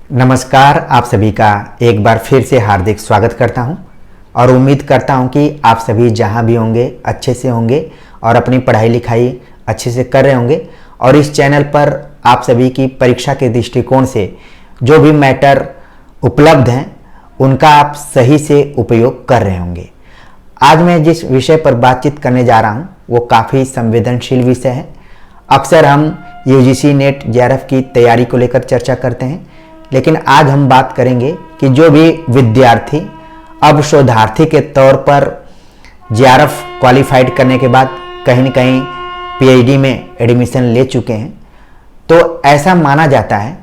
नमस्कार, आप सभी का एक बार फिर से हार्दिक स्वागत करता हूं और उम्मीद करता हूं कि आप सभी जहां भी होंगे अच्छे से होंगे और अपनी पढ़ाई लिखाई अच्छे से कर रहे होंगे और इस चैनल पर आप सभी की परीक्षा के दृष्टिकोण से जो भी मैटर उपलब्ध हैं उनका आप सही से उपयोग कर रहे होंगे। आज मैं जिस विषय पर बातचीत करने जा रहा हूं वो काफ़ी संवेदनशील विषय है। अक्सर हम यूजीसी नेट जेआरएफ की तैयारी को लेकर चर्चा करते हैं, लेकिन आज हम बात करेंगे कि जो भी विद्यार्थी अब शोधार्थी के तौर पर जेआरएफ क्वालिफाइड करने के बाद कहीं न कहीं पीएचडी में एडमिशन ले चुके हैं, तो ऐसा माना जाता है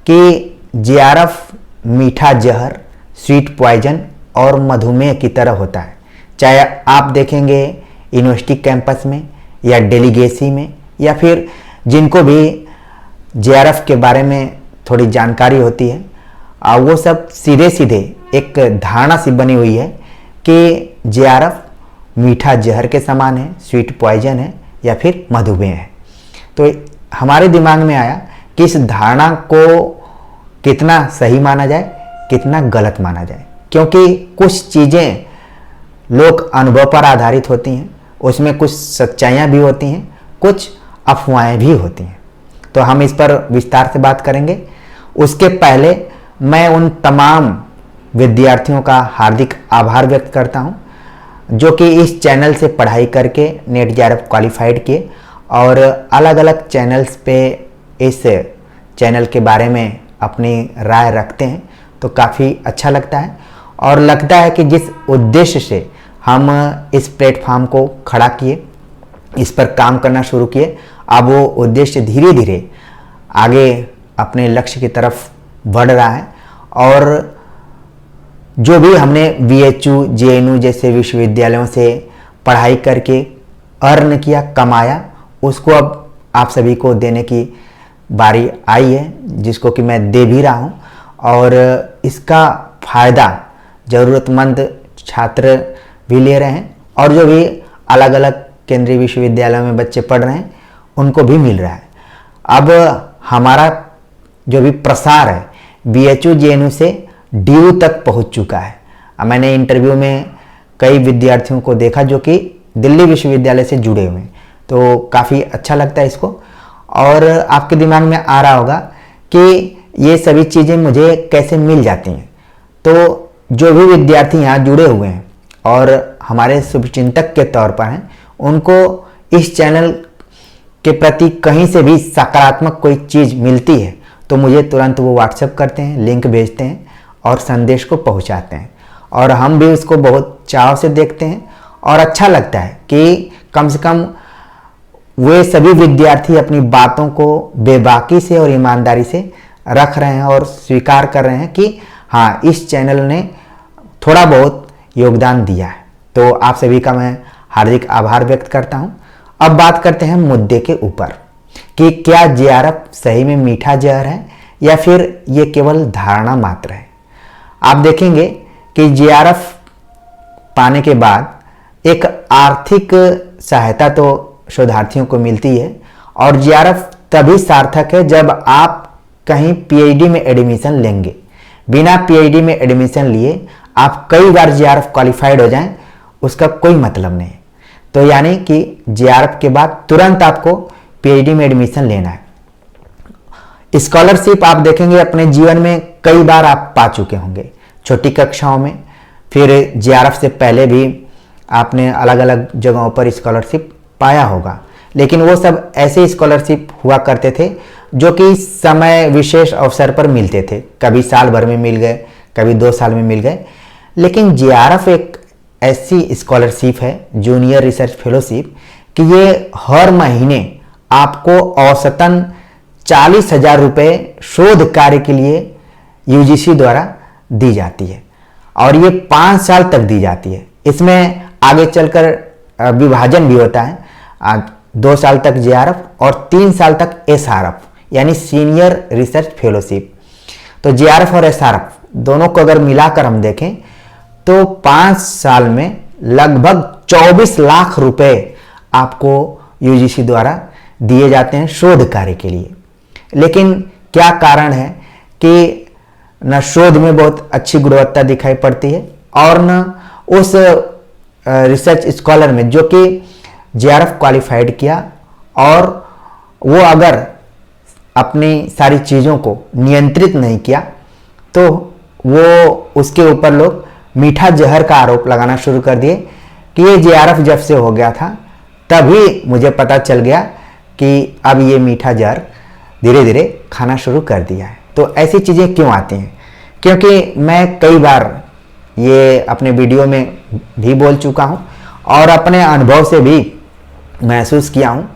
कि जेआरएफ मीठा जहर, स्वीट पॉइजन और मधुमेह की तरह होता है। चाहे आप देखेंगे यूनिवर्सिटी कैंपस में या डेलीगेसी में या फिर जिनको भी जेआरएफ के बारे में थोड़ी जानकारी होती है, वो सब सीधे सीधे एक धारणा सी बनी हुई है कि जेआरएफ मीठा जहर के समान है, स्वीट पॉइजन है या फिर मधुमेह है। तो हमारे दिमाग में आया कि इस धारणा को कितना सही माना जाए, कितना गलत माना जाए, क्योंकि कुछ चीज़ें लोक अनुभव पर आधारित होती हैं, उसमें कुछ सच्चाइयाँ भी होती हैं, कुछ अफवाहें भी होती हैं। तो हम इस पर विस्तार से बात करेंगे। उसके पहले मैं उन तमाम विद्यार्थियों का हार्दिक आभार व्यक्त करता हूं जो कि इस चैनल से पढ़ाई करके नेट जेआरएफ क्वालिफाइड किए और अलग अलग चैनल्स पे इस चैनल के बारे में अपनी राय रखते हैं। तो काफ़ी अच्छा लगता है और लगता है कि जिस उद्देश्य से हम इस प्लेटफॉर्म को खड़ा किए, इस पर काम करना शुरू किए, अब वो उद्देश्य धीरे धीरे आगे अपने लक्ष्य की तरफ बढ़ रहा है और जो भी हमने बीएचयू, जेएनयू जैसे विश्वविद्यालयों से पढ़ाई करके अर्न किया, कमाया, उसको अब आप सभी को देने की बारी आई है, जिसको कि मैं दे भी रहा हूँ और इसका फ़ायदा ज़रूरतमंद छात्र भी ले रहे हैं और जो भी अलग अलग केंद्रीय विश्वविद्यालयों में बच्चे पढ़ रहे हैं उनको भी मिल रहा है। अब हमारा जो भी प्रसार है बीएचयू, जेएनयू से डीयू तक पहुंच चुका है। मैंने इंटरव्यू में कई विद्यार्थियों को देखा जो कि दिल्ली विश्वविद्यालय से जुड़े हुए हैं, तो काफ़ी अच्छा लगता है इसको। और आपके दिमाग में आ रहा होगा कि ये सभी चीज़ें मुझे कैसे मिल जाती हैं। तो जो भी विद्यार्थी यहाँ जुड़े हुए हैं और हमारे शुभचिंतक के तौर पर हैं, उनको इस चैनल के प्रति कहीं से भी सकारात्मक कोई चीज़ मिलती है तो मुझे तुरंत वो व्हाट्सएप करते हैं, लिंक भेजते हैं और संदेश को पहुंचाते हैं और हम भी उसको बहुत चाव से देखते हैं और अच्छा लगता है कि कम से कम वे सभी विद्यार्थी अपनी बातों को बेबाकी से और ईमानदारी से रख रहे हैं और स्वीकार कर रहे हैं कि हाँ, इस चैनल ने थोड़ा बहुत योगदान दिया है। तो आप सभी का मैं हार्दिक आभार व्यक्त करता हूँ। अब बात करते हैं मुद्दे के ऊपर कि क्या जेआरएफ सही में मीठा जहर है या फिर ये केवल धारणा मात्र है। आप देखेंगे कि जेआरएफ पाने के बाद एक आर्थिक सहायता तो शोधार्थियों को मिलती है और जेआरएफ तभी सार्थक है जब आप कहीं पीएचडी में एडमिशन लेंगे। बिना पीएचडी में एडमिशन लिए आप कई बार जेआरएफ क्वालिफाइड हो जाएं, उसका कोई मतलब नहीं। तो यानी कि जेआरएफ के बाद तुरंत आपको पीएचडी में एडमिशन लेना है। स्कॉलरशिप आप देखेंगे अपने जीवन में कई बार आप पा चुके होंगे, छोटी कक्षाओं में, फिर जेआरएफ से पहले भी आपने अलग अलग जगहों पर स्कॉलरशिप पाया होगा, लेकिन वो सब ऐसे स्कॉलरशिप हुआ करते थे जो कि समय विशेष अवसर पर मिलते थे। कभी साल भर में मिल गए, कभी 2 साल में मिल गए। लेकिन जेआरएफ एक ऐसी स्कॉलरशिप है, जूनियर रिसर्च फेलोशिप, कि ये हर महीने आपको औसतन 40,000 रुपये शोध कार्य के लिए यूजीसी द्वारा दी जाती है और ये 5 साल तक दी जाती है। इसमें आगे चलकर विभाजन भी होता है, 2 साल तक जेआरएफ और 3 साल तक एसआरएफ यानी सीनियर रिसर्च फेलोशिप। तो जेआरएफ और एसआरएफ दोनों को अगर मिलाकर हम देखें तो 5 साल में लगभग 24 लाख रुपए आपको यूजीसी द्वारा दिए जाते हैं शोध कार्य के लिए। लेकिन क्या कारण है कि न शोध में बहुत अच्छी गुणवत्ता दिखाई पड़ती है, और न उस रिसर्च स्कॉलर में जो कि जेआरएफ क्वालिफाइड किया और वो अगर अपनी सारी चीज़ों को नियंत्रित नहीं किया तो वो उसके ऊपर लोग मीठा जहर का आरोप लगाना शुरू कर दिए कि ये जेआरएफ जब से हो गया था तभी मुझे पता चल गया कि अब ये मीठा जहर धीरे धीरे खाना शुरू कर दिया है। तो ऐसी चीज़ें क्यों आती हैं? क्योंकि मैं कई बार ये अपने वीडियो में भी बोल चुका हूँ और अपने अनुभव से भी महसूस किया हूँ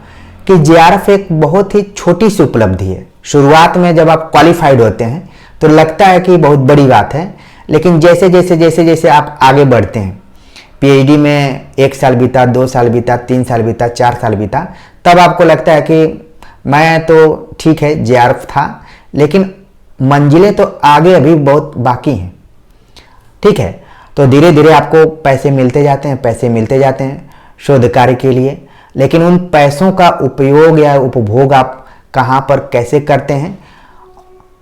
कि जेआरएफ एक बहुत ही छोटी सी उपलब्धि है। शुरुआत में जब आप क्वालिफाइड होते हैं तो लगता है कि बहुत बड़ी बात है, लेकिन जैसे जैसे आप आगे बढ़ते हैं, पीएचडी में 1 साल बीता, 2 साल बीता, 3 साल बीता, 4 साल बीता, तब आपको लगता है कि मैं तो ठीक है जेआरएफ था, लेकिन मंजिलें तो आगे अभी बहुत बाकी हैं। ठीक है, तो धीरे धीरे आपको पैसे मिलते जाते हैं शोध कार्य के लिए, लेकिन उन पैसों का उपयोग या उपभोग आप कहाँ पर कैसे करते हैं,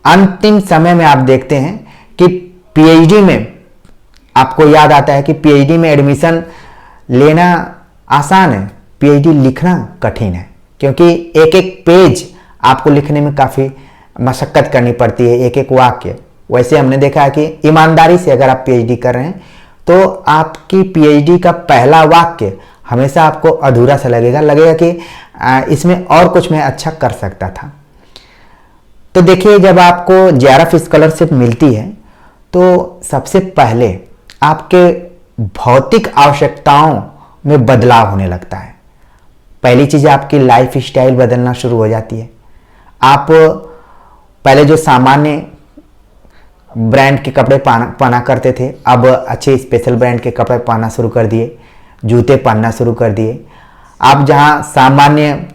अंतिम समय में आप देखते हैं कि पीएचडी में आपको याद आता है कि पीएचडी में एडमिशन लेना आसान है, पीएचडी लिखना कठिन है, क्योंकि एक एक पेज आपको लिखने में काफ़ी मशक्क़त करनी पड़ती है, एक एक वाक्य। वैसे हमने देखा है कि ईमानदारी से अगर आप पीएचडी कर रहे हैं तो आपकी पीएचडी का पहला वाक्य हमेशा आपको अधूरा सा लगेगा कि इसमें और कुछ मैं अच्छा कर सकता था। तो देखिए, जब आपको जेआरएफ स्कॉलरशिप मिलती है तो सबसे पहले आपके भौतिक आवश्यकताओं में बदलाव होने लगता है। पहली चीज़, आपकी लाइफ स्टाइल बदलना शुरू हो जाती है। आप पहले जो सामान्य ब्रांड के कपड़े पहना करते थे, अब अच्छे स्पेशल ब्रांड के कपड़े पहनना शुरू कर दिए, जूते पहनना शुरू कर दिए। आप जहां सामान्य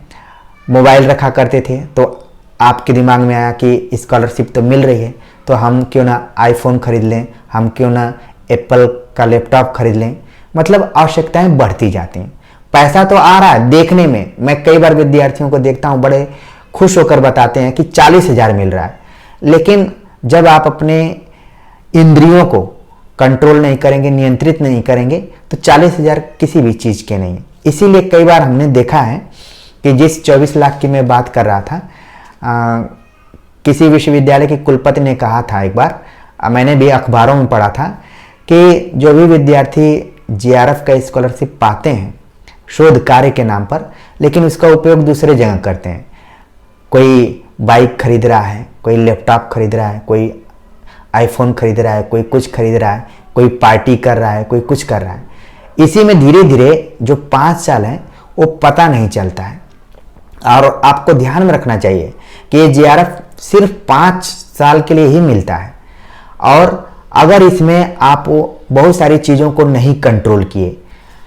मोबाइल रखा करते थे तो आपके दिमाग में आया कि स्कॉलरशिप तो मिल रही है, तो हम क्यों ना आईफोन खरीद लें, हम क्यों ना एप्पल का लैपटॉप खरीद लें। मतलब आवश्यकताएं बढ़ती जाती हैं। पैसा तो आ रहा है देखने में, मैं कई बार विद्यार्थियों को देखता हूँ बड़े खुश होकर बताते हैं कि 40,000 मिल रहा है, लेकिन जब आप अपने इंद्रियों को कंट्रोल नहीं करेंगे, नियंत्रित नहीं करेंगे, तो 40,000 किसी भी चीज़ के नहीं है। इसीलिए कई बार हमने देखा है कि जिस 24 लाख की मैं बात कर रहा था, किसी विश्वविद्यालय के कुलपति ने कहा था एक बार, मैंने भी अखबारों में पढ़ा था कि जो भी विद्यार्थी जेआरएफ का स्कॉलरशिप पाते हैं शोध कार्य के नाम पर, लेकिन उसका उपयोग दूसरे जगह करते हैं। कोई बाइक खरीद रहा है, कोई लैपटॉप खरीद रहा है, कोई आईफोन खरीद रहा है, कोई कुछ खरीद रहा है, कोई पार्टी कर रहा है, कोई कुछ कर रहा है। इसी में धीरे धीरे जो 5 साल हैं वो पता नहीं चलता है। और आपको ध्यान में रखना चाहिए कि ये जेआरएफ सिर्फ 5 साल के लिए ही मिलता है, और अगर इसमें आप बहुत सारी चीज़ों को नहीं कंट्रोल किए,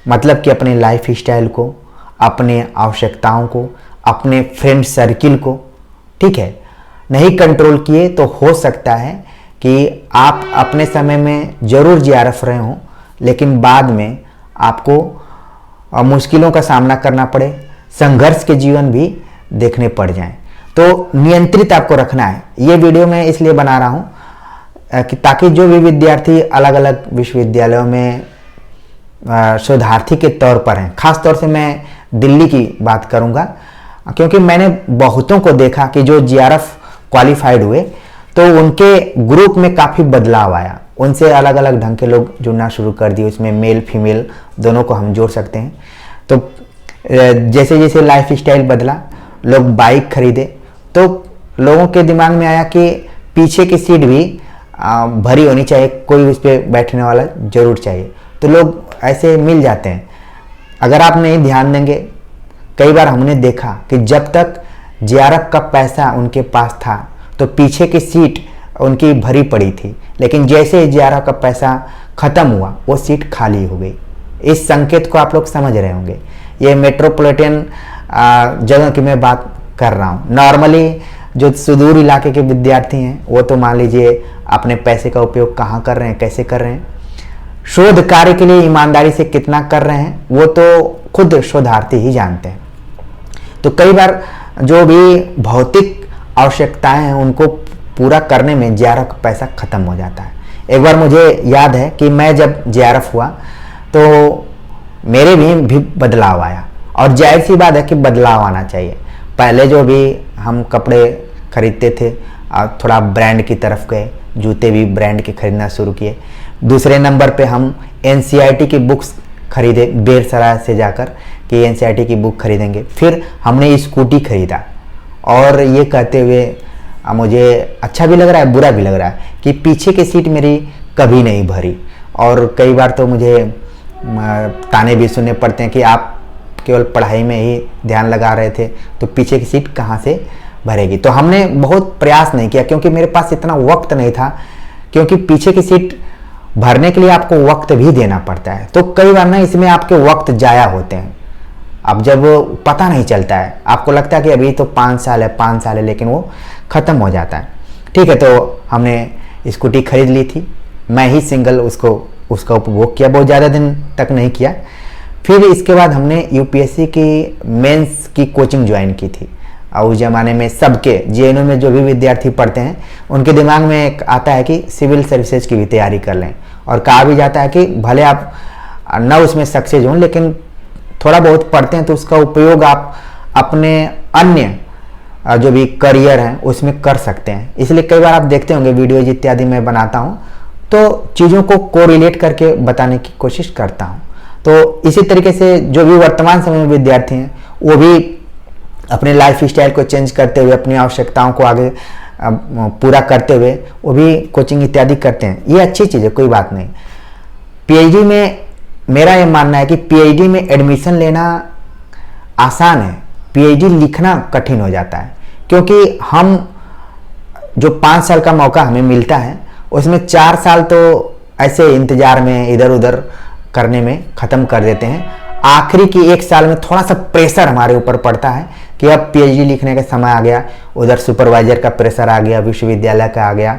मतलब कि अपने लाइफ स्टाइल को, अपने आवश्यकताओं को, अपने फ्रेंड सर्किल को, ठीक है, नहीं कंट्रोल किए, तो हो सकता है कि आप अपने समय में ज़रूर जेआरएफ रहे हों, लेकिन बाद में आपको मुश्किलों का सामना करना पड़े, संघर्ष के जीवन भी देखने पड़ जाएं। तो नियंत्रित आपको रखना है। ये वीडियो मैं इसलिए बना रहा हूँ कि ताकि जो भी विद्यार्थी अलग अलग विश्वविद्यालयों में शोधार्थी के तौर पर हैं, खास तौर से मैं दिल्ली की बात करूँगा, क्योंकि मैंने बहुतों को देखा कि जो जेआरएफ क्वालिफाइड हुए तो उनके ग्रुप में काफ़ी बदलाव आया, उनसे अलग अलग ढंग के लोग जुड़ना शुरू कर दिए। उसमें मेल फीमेल दोनों को हम जोड़ सकते हैं। तो जैसे जैसे लाइफ स्टाइल बदला, लोग बाइक खरीदे, तो लोगों के दिमाग में आया कि पीछे की सीट भी भरी होनी चाहिए, कोई उस पर बैठने वाला जरूर चाहिए। तो लोग ऐसे मिल जाते हैं। अगर आप नहीं ध्यान देंगे, कई बार हमने देखा कि जब तक जेआरएफ का पैसा उनके पास था तो पीछे की सीट उनकी भरी पड़ी थी, लेकिन जैसे जेआरएफ का पैसा खत्म हुआ वो सीट खाली हो गई। इस संकेत को आप लोग समझ रहे होंगे। ये मेट्रोपॉलिटन जगह की मैं बात कर रहा हूँ। नॉर्मली जो सुदूर इलाके के विद्यार्थी हैं वो तो मान लीजिए अपने पैसे का उपयोग कहाँ कर रहे हैं, कैसे कर रहे हैं, शोध कार्य के लिए ईमानदारी से कितना कर रहे हैं, वो तो खुद शोधार्थी ही जानते हैं। तो कई बार जो भी भौतिक आवश्यकताएं हैं उनको पूरा करने में जेआरएफ का पैसा ख़त्म हो जाता है। एक बार मुझे याद है कि मैं जब जेआरएफ हुआ तो मेरे भी बदलाव आया, और जाहिर सी बात है कि बदलाव आना चाहिए। पहले जो भी हम कपड़े खरीदते थे थोड़ा ब्रांड की तरफ गए, जूते भी ब्रांड के खरीदना शुरू किए। दूसरे नंबर पे हम एनसीईआरटी की बुक्स खरीदे बेरसराय से जाकर कि एनसीईआरटी की बुक खरीदेंगे। फिर हमने स्कूटी खरीदा, और ये कहते हुए मुझे अच्छा भी लग रहा है बुरा भी लग रहा है कि पीछे की सीट मेरी कभी नहीं भरी, और कई बार तो मुझे ताने भी सुनने पड़ते हैं कि आप केवल पढ़ाई में ही ध्यान लगा रहे थे तो पीछे की सीट कहाँ से भरेगी। तो हमने बहुत प्रयास नहीं किया क्योंकि मेरे पास इतना वक्त नहीं था, क्योंकि पीछे की सीट भरने के लिए आपको वक्त भी देना पड़ता है। तो कई बार ना इसमें आपके वक्त जाया होते हैं। अब जब पता नहीं चलता है, आपको लगता है कि अभी तो 5 साल है, लेकिन वो ख़त्म हो जाता है। ठीक है, तो हमने स्कूटी खरीद ली थी, मैं ही सिंगल उसका उपभोग किया, बहुत ज़्यादा दिन तक नहीं किया। फिर इसके बाद हमने यूपीएससी की मेंस की कोचिंग ज्वाइन की थी। और उस ज़माने में सबके जेएनयू में जो भी विद्यार्थी पढ़ते हैं उनके दिमाग में एक आता है कि सिविल सर्विसेज की भी तैयारी कर लें, और कहा भी जाता है कि भले आप न उसमें सक्सेस हों लेकिन थोड़ा बहुत पढ़ते हैं तो उसका उपयोग आप अपने अन्य जो भी करियर हैं उसमें कर सकते हैं। इसलिए कई बार आप देखते होंगे वीडियोज इत्यादि मैं बनाता हूं तो चीज़ों को कोरिलेट करके बताने की कोशिश करता हूं। तो इसी तरीके से जो भी वर्तमान समय में विद्यार्थी हैं वो भी अपने लाइफ स्टाइल को चेंज करते हुए, अपनी आवश्यकताओं को आगे पूरा करते हुए वो भी कोचिंग इत्यादि करते हैं। ये अच्छी चीज़ है, कोई बात नहीं। पीएचडी में मेरा ये मानना है कि पीएचडी में एडमिशन लेना आसान है, पीएचडी लिखना कठिन हो जाता है, क्योंकि हम जो 5 साल का मौका हमें मिलता है उसमें 4 साल तो ऐसे इंतजार में इधर उधर करने में ख़त्म कर देते हैं। आखिरी की 1 साल में थोड़ा सा प्रेशर हमारे ऊपर पड़ता है कि अब पीएचडी लिखने का समय आ गया, उधर सुपरवाइजर का प्रेशर आ गया, विश्वविद्यालय का आ गया,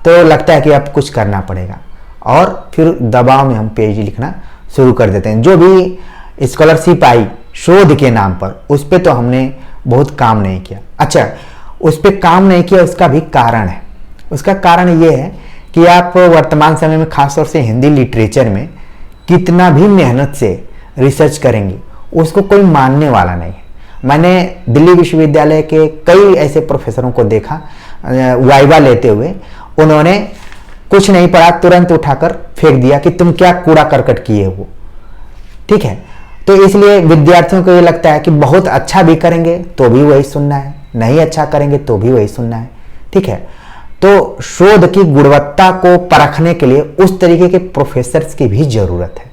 तो लगता है कि अब कुछ करना पड़ेगा, और फिर दबाव में हम पीएचडी लिखना शुरू कर देते हैं। जो भी स्कॉलरशिप आई शोध के नाम पर, उस पर तो हमने बहुत काम नहीं किया। अच्छा, उस पर काम नहीं किया, उसका भी कारण है। उसका कारण ये है कि आप वर्तमान समय में खासतौर से हिंदी लिटरेचर में कितना भी मेहनत से रिसर्च करेंगे उसको कोई मानने वाला नहीं है। मैंने दिल्ली विश्वविद्यालय के कई ऐसे प्रोफेसरों को देखा वाइवा लेते हुए, उन्होंने कुछ नहीं पढ़ा तुरंत उठाकर फेंक दिया कि तुम क्या कूड़ा करकट किए हो। ठीक है, तो इसलिए विद्यार्थियों को ये लगता है कि बहुत अच्छा भी करेंगे तो भी वही सुनना है, नहीं अच्छा करेंगे तो भी वही सुनना है। ठीक है, तो शोध की गुणवत्ता को परखने के लिए उस तरीके के प्रोफेसर्स की भी जरूरत है।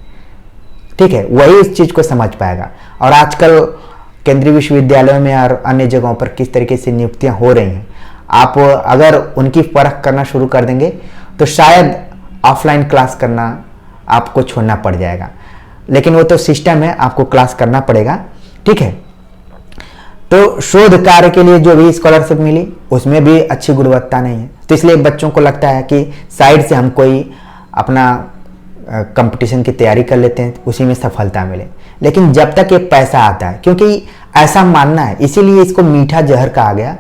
ठीक है, वही इस चीज को समझ पाएगा। और आजकल केंद्रीय विश्वविद्यालयों में और अन्य जगहों पर किस तरीके से नियुक्तियां हो रही हैं, आप अगर उनकी परख करना शुरू कर देंगे तो शायद ऑफलाइन क्लास करना आपको छोड़ना पड़ जाएगा, लेकिन वो तो सिस्टम है, आपको क्लास करना पड़ेगा। ठीक है, तो शोध कार्य के लिए जो भी स्कॉलरशिप मिली उसमें भी अच्छी गुणवत्ता नहीं है, तो इसलिए बच्चों को लगता है कि साइड से हम कोई अपना कंपटीशन की तैयारी कर लेते हैं, उसी में सफलता मिले। लेकिन जब तक ये पैसा आता है, क्योंकि ऐसा मानना है, इसीलिए इसको मीठा जहर कहा गया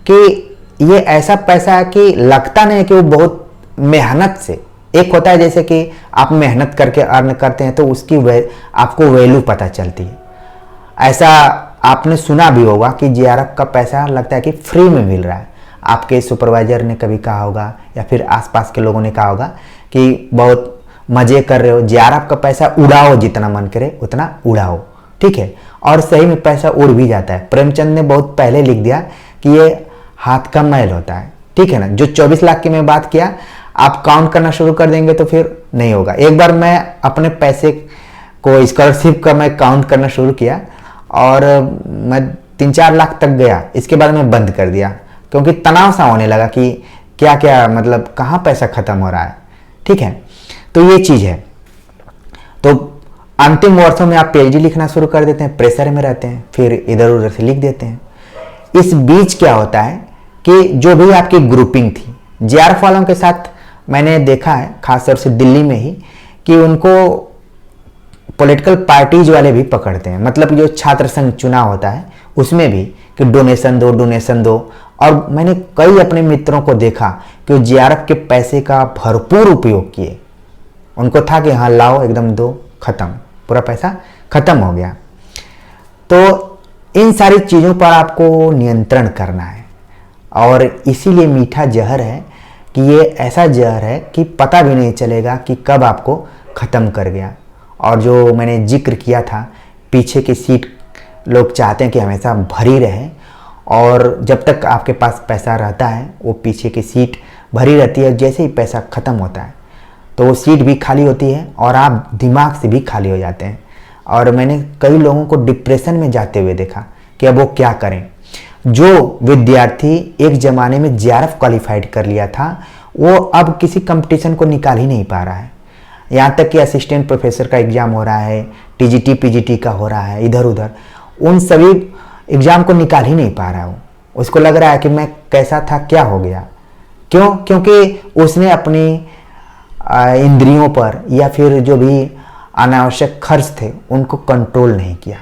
कि ये ऐसा पैसा है कि लगता नहीं है कि वो बहुत मेहनत से, एक होता है जैसे कि आप मेहनत करके अर्न करते हैं तो उसकी आपको वैल्यू पता चलती है। ऐसा आपने सुना भी होगा कि जेआरएफ का पैसा लगता है कि फ्री में मिल रहा है। आपके सुपरवाइजर ने कभी कहा होगा या फिर आसपास के लोगों ने कहा होगा कि बहुत मजे कर रहे हो, जेआरएफ का पैसा उड़ाओ, जितना मन करे उतना उड़ाओ। ठीक है, और सही में पैसा उड़ भी जाता है। प्रेमचंद ने बहुत पहले लिख दिया कि ये हाथ का मैल होता है। ठीक है ना, जो 24 लाख की मैं बात किया, आप काउंट करना शुरू कर देंगे तो फिर नहीं होगा। एक बार मैं अपने पैसे को, स्कॉलरशिप का मैं काउंट करना शुरू किया और मैं 3-4 लाख तक गया। इसके बाद मैं बंद कर दिया क्योंकि तनाव सा होने लगा कि क्या क्या मतलब कहाँ पैसा खत्म हो रहा है। ठीक है, तो ये चीज़ है। तो अंतिम वर्षों में आप पीएचडी लिखना शुरू कर देते हैं, प्रेशर में रहते हैं, फिर इधर उधर से लिख देते हैं। इस बीच क्या होता है कि जो भी आपकी ग्रुपिंग थी, जेआरएफ वालों के साथ मैंने देखा है खासतौर से दिल्ली में ही कि उनको पॉलिटिकल पार्टीज वाले भी पकड़ते हैं। मतलब जो छात्र संघ चुनाव होता है उसमें भी कि डोनेशन दो और मैंने कई अपने मित्रों को देखा कि वो जेआरएफ के पैसे का भरपूर उपयोग किए। उनको था कि हाँ लाओ एकदम दो, खत्म, पूरा पैसा खत्म हो गया। तो इन सारी चीज़ों पर आपको नियंत्रण करना है, और इसीलिए मीठा जहर है कि ये ऐसा जहर है कि पता भी नहीं चलेगा कि कब आपको ख़त्म कर गया। और जो मैंने जिक्र किया था, पीछे की सीट लोग चाहते हैं कि हमेशा भरी रहे, और जब तक आपके पास पैसा रहता है वो पीछे की सीट भरी रहती है। जैसे ही पैसा ख़त्म होता है तो वो सीट भी खाली होती है और आप दिमाग से भी खाली हो जाते हैं। और मैंने कई लोगों को डिप्रेशन में जाते हुए देखा कि अब वो क्या करें। जो विद्यार्थी एक ज़माने में जेआरएफ क्वालिफाइड कर लिया था, वो अब किसी कंपटीशन को निकाल ही नहीं पा रहा है। यहाँ तक कि असिस्टेंट प्रोफेसर का एग्ज़ाम हो रहा है, टीजीटी पीजीटी का हो रहा है, इधर उधर, उन सभी एग्ज़ाम को निकाल ही नहीं पा रहा हूँ। उसको लग रहा है कि मैं कैसा था, क्या हो गया। क्यों? क्योंकि उसने अपनी इंद्रियों पर या फिर जो भी अनावश्यक खर्च थे उनको कंट्रोल नहीं किया।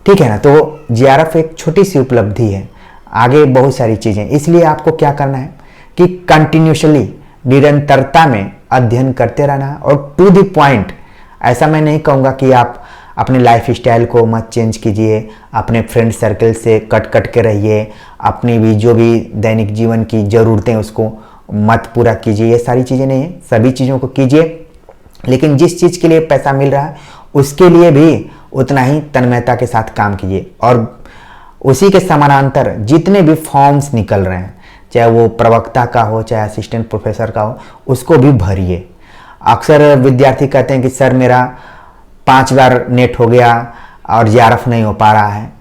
ठीक है ना। तो जेआरएफ एक छोटी सी उपलब्धि है, आगे बहुत सारी चीज़ें। इसलिए आपको क्या करना है कि कंटिन्यूसली, निरंतरता में अध्ययन करते रहना है, और टू द पॉइंट। ऐसा मैं नहीं कहूँगा कि आप अपने लाइफ स्टाइल को मत चेंज कीजिए, अपने फ्रेंड सर्कल से कट के रहिए, अपनी भी जो भी दैनिक जीवन की ज़रूरतें उसको मत पूरा कीजिए। ये सारी चीज़ें नहीं है, सभी चीज़ों को कीजिए, लेकिन जिस चीज़ के लिए पैसा मिल रहा है उसके लिए भी उतना ही तन्मयता के साथ काम कीजिए। और उसी के समानांतर जितने भी फॉर्म्स निकल रहे हैं, चाहे वो प्रवक्ता का हो चाहे असिस्टेंट प्रोफेसर का हो, उसको भी भरिए। अक्सर विद्यार्थी कहते हैं कि सर मेरा 5 बार नेट हो गया और जेआरएफ नहीं हो पा रहा है।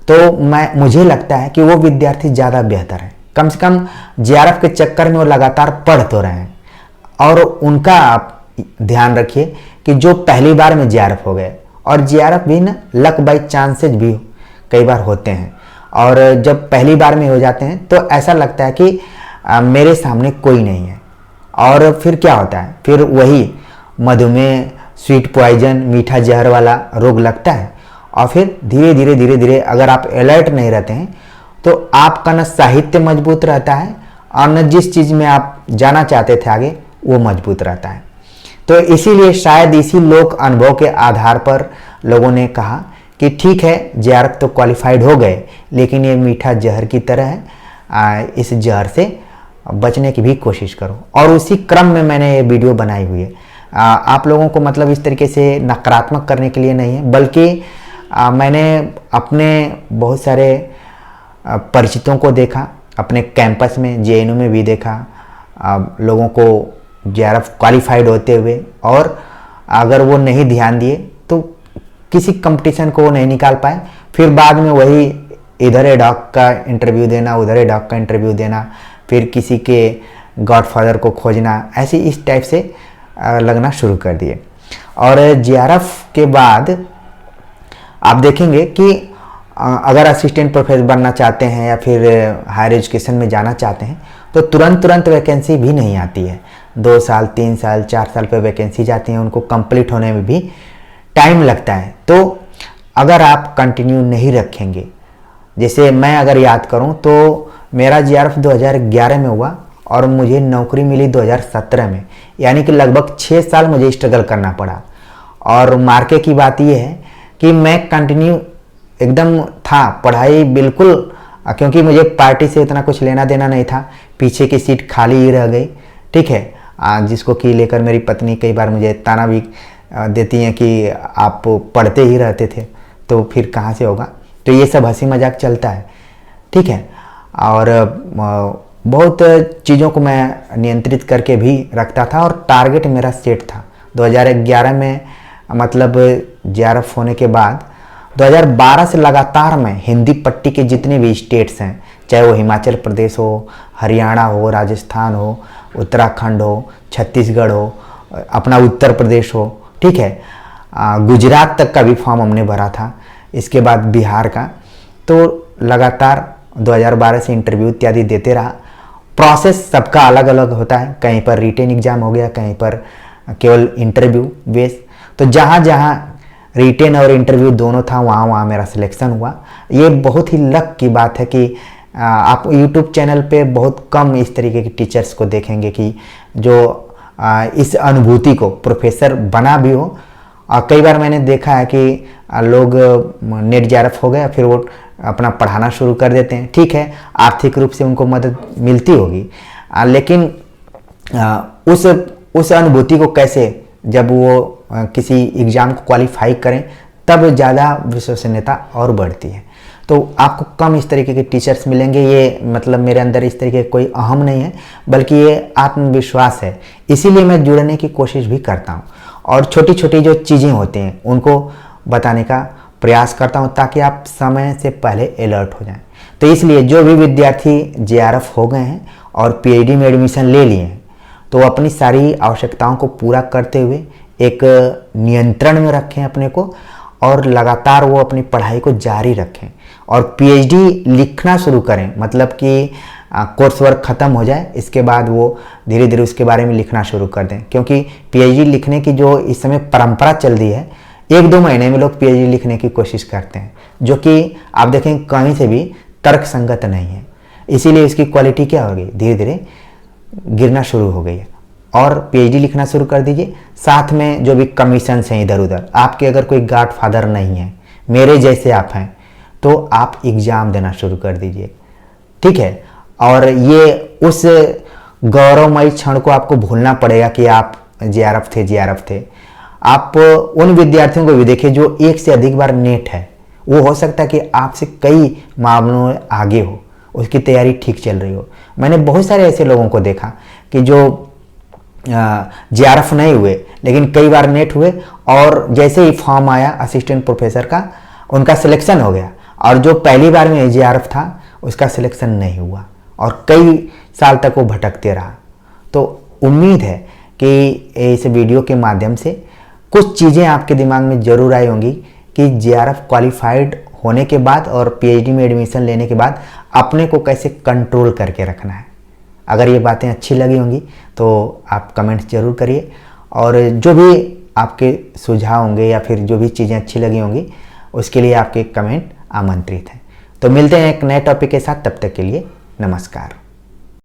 तो मुझे लगता है कि वो विद्यार्थी ज़्यादा बेहतर है। कम से कम जेआरएफ के चक्कर में वो लगातार पढ़ तो रहे हैं। और उनका आप ध्यान रखिए कि जो पहली बार में जेआरएफ हो गए, और जेआरएफ भी ना लक बाई चांसेज भी कई बार होते हैं, और जब पहली बार में हो जाते हैं तो ऐसा लगता है कि मेरे सामने कोई नहीं है। और फिर क्या होता है, फिर वही मधुमेह, स्वीट पॉइजन, मीठा जहर वाला रोग लगता है। और फिर धीरे धीरे अगर आप अलर्ट नहीं रहते हैं तो आपका न साहित्य मजबूत रहता है, और न जिस चीज़ में आप जाना चाहते थे आगे वो मजबूत रहता है। तो इसीलिए शायद इसी लोक अनुभव के आधार पर लोगों ने कहा कि ठीक है जेआरएफ तो क्वालिफाइड हो गए, लेकिन ये मीठा जहर की तरह है, इस जहर से बचने की भी कोशिश करो। और उसी क्रम में मैंने ये वीडियो बनाई हुई है। आप लोगों को मतलब इस तरीके से नकारात्मक करने के लिए नहीं है, बल्कि मैंने अपने बहुत सारे परिचितों को देखा, अपने कैंपस में जेएनयू में भी देखा लोगों को जेआरएफ क्वालिफाइड होते हुए, और अगर वो नहीं ध्यान दिए तो किसी कंपटीशन को वो नहीं निकाल पाए। फिर बाद में वही इधर एडॉक का इंटरव्यू देना, उधर एडॉक का इंटरव्यू देना, फिर किसी के गॉडफादर को खोजना, ऐसे इस टाइप से लगना शुरू कर दिए। और जेआरएफ के बाद आप देखेंगे कि अगर असिस्टेंट प्रोफेसर बनना चाहते हैं या फिर हायर एजुकेशन में जाना चाहते हैं तो तुरंत वैकेंसी भी नहीं आती है। 2 साल 3 साल 4 साल पे वैकेंसी जाती हैं, उनको कंप्लीट होने में भी टाइम लगता है। तो अगर आप कंटिन्यू नहीं रखेंगे, जैसे मैं अगर याद करूं तो मेरा जेआरएफ 2011 में हुआ और मुझे नौकरी मिली 2017 में, यानी कि लगभग 6 साल मुझे स्ट्रगल करना पड़ा। और मार्के की बात यह है कि मैं कंटिन्यू एकदम था, पढ़ाई बिल्कुल, क्योंकि मुझे पार्टी से इतना कुछ लेना देना नहीं था। पीछे की सीट खाली ही रह गई, ठीक है, जिसको कि लेकर मेरी पत्नी कई बार मुझे ताना भी देती हैं कि आप पढ़ते ही रहते थे तो फिर कहाँ से होगा। तो ये सब हंसी मजाक चलता है, ठीक है। और बहुत चीज़ों को मैं नियंत्रित करके भी रखता था और टारगेट मेरा सेट था। 2011 में मतलब जेआरएफ होने के बाद 2012 से लगातार मैं हिंदी पट्टी के जितने भी स्टेट्स हैं, चाहे वो हिमाचल प्रदेश हो, हरियाणा हो, राजस्थान हो, उत्तराखंड हो, छत्तीसगढ़ हो, अपना उत्तर प्रदेश हो, ठीक है, गुजरात तक का भी फॉर्म हमने भरा था, इसके बाद बिहार का। तो लगातार 2012 से इंटरव्यू इत्यादि देते रहा। प्रोसेस सबका अलग अलग होता है, कहीं पर रिटेन एग्जाम हो गया, कहीं पर केवल इंटरव्यू बेस। तो जहाँ जहाँ रिटेन और इंटरव्यू दोनों था वहाँ वहाँ मेरा सिलेक्शन हुआ। ये बहुत ही लक की बात है कि आप YouTube चैनल पे बहुत कम इस तरीके के टीचर्स को देखेंगे कि जो इस अनुभूति को प्रोफेसर बना भी हो। और कई बार मैंने देखा है कि लोग नेट जेआरएफ हो गया फिर वो अपना पढ़ाना शुरू कर देते हैं। ठीक है, आर्थिक रूप से उनको मदद मिलती होगी, लेकिन उस अनुभूति को कैसे, जब वो किसी एग्ज़ाम को क्वालिफाई करें तब ज़्यादा विश्वसनीयता और बढ़ती है। तो आपको कम इस तरीके के टीचर्स मिलेंगे। ये मतलब मेरे अंदर इस तरीके कोई अहम नहीं है, बल्कि ये आत्मविश्वास है। इसीलिए मैं जुड़ने की कोशिश भी करता हूँ और छोटी छोटी जो चीज़ें होती हैं उनको बताने का प्रयास करता हूँ ताकि आप समय से पहले अलर्ट हो जाएं। तो इसलिए जो भी विद्यार्थी जेआरएफ हो गए हैं और पीएचडी में एडमिशन ले लिए हैं तो अपनी सारी आवश्यकताओं को पूरा करते हुए एक नियंत्रण में रखें अपने को और लगातार वो अपनी पढ़ाई को जारी रखें और पीएचडी लिखना शुरू करें। मतलब कि कोर्स वर्क ख़त्म हो जाए, इसके बाद वो धीरे धीरे उसके बारे में लिखना शुरू कर दें, क्योंकि पीएचडी लिखने की जो इस समय परंपरा चल रही है, 1-2 महीने में लोग पीएचडी लिखने की कोशिश करते हैं, जो कि आप देखें कहीं से भी तर्क संगत नहीं है। इसीलिए इसकी क्वालिटी क्या हो गई, धीरे धीरे गिरना शुरू हो गई है। और पीएचडी लिखना शुरू कर दीजिए। साथ में जो भी कमीशंस हैं इधर उधर, आपके अगर कोई गॉडफादर नहीं है, मेरे जैसे आप हैं, तो आप एग्ज़ाम देना शुरू कर दीजिए। ठीक है, और ये उस गौरवमयी क्षण को आपको भूलना पड़ेगा कि आप जेआरएफ थे। आप उन विद्यार्थियों को भी देखिए जो 1 से अधिक बार नेट है, वो हो सकता है कि आपसे कई मामलों में आगे हो, उसकी तैयारी ठीक चल रही हो। मैंने बहुत सारे ऐसे लोगों को देखा कि जो जेआरएफ नहीं हुए लेकिन कई बार नेट हुए और जैसे ही फॉर्म आया असिस्टेंट प्रोफेसर का, उनका सिलेक्शन हो गया, और जो पहली बार में जेआरएफ था उसका सिलेक्शन नहीं हुआ और कई साल तक वो भटकते रहा। तो उम्मीद है कि इस वीडियो के माध्यम से कुछ चीज़ें आपके दिमाग में ज़रूर आई होंगी कि जेआरएफ क्वालिफाइड होने के बाद और पीएचडी में एडमिशन लेने के बाद अपने को कैसे कंट्रोल करके रखना है। अगर ये बातें अच्छी लगी होंगी तो आप कमेंट्स ज़रूर करिए, और जो भी आपके सुझाव होंगे या फिर जो भी चीज़ें अच्छी लगी होंगी उसके लिए आपके कमेंट आमंत्रित हैं। तो मिलते हैं एक नए टॉपिक के साथ, तब तक के लिए नमस्कार।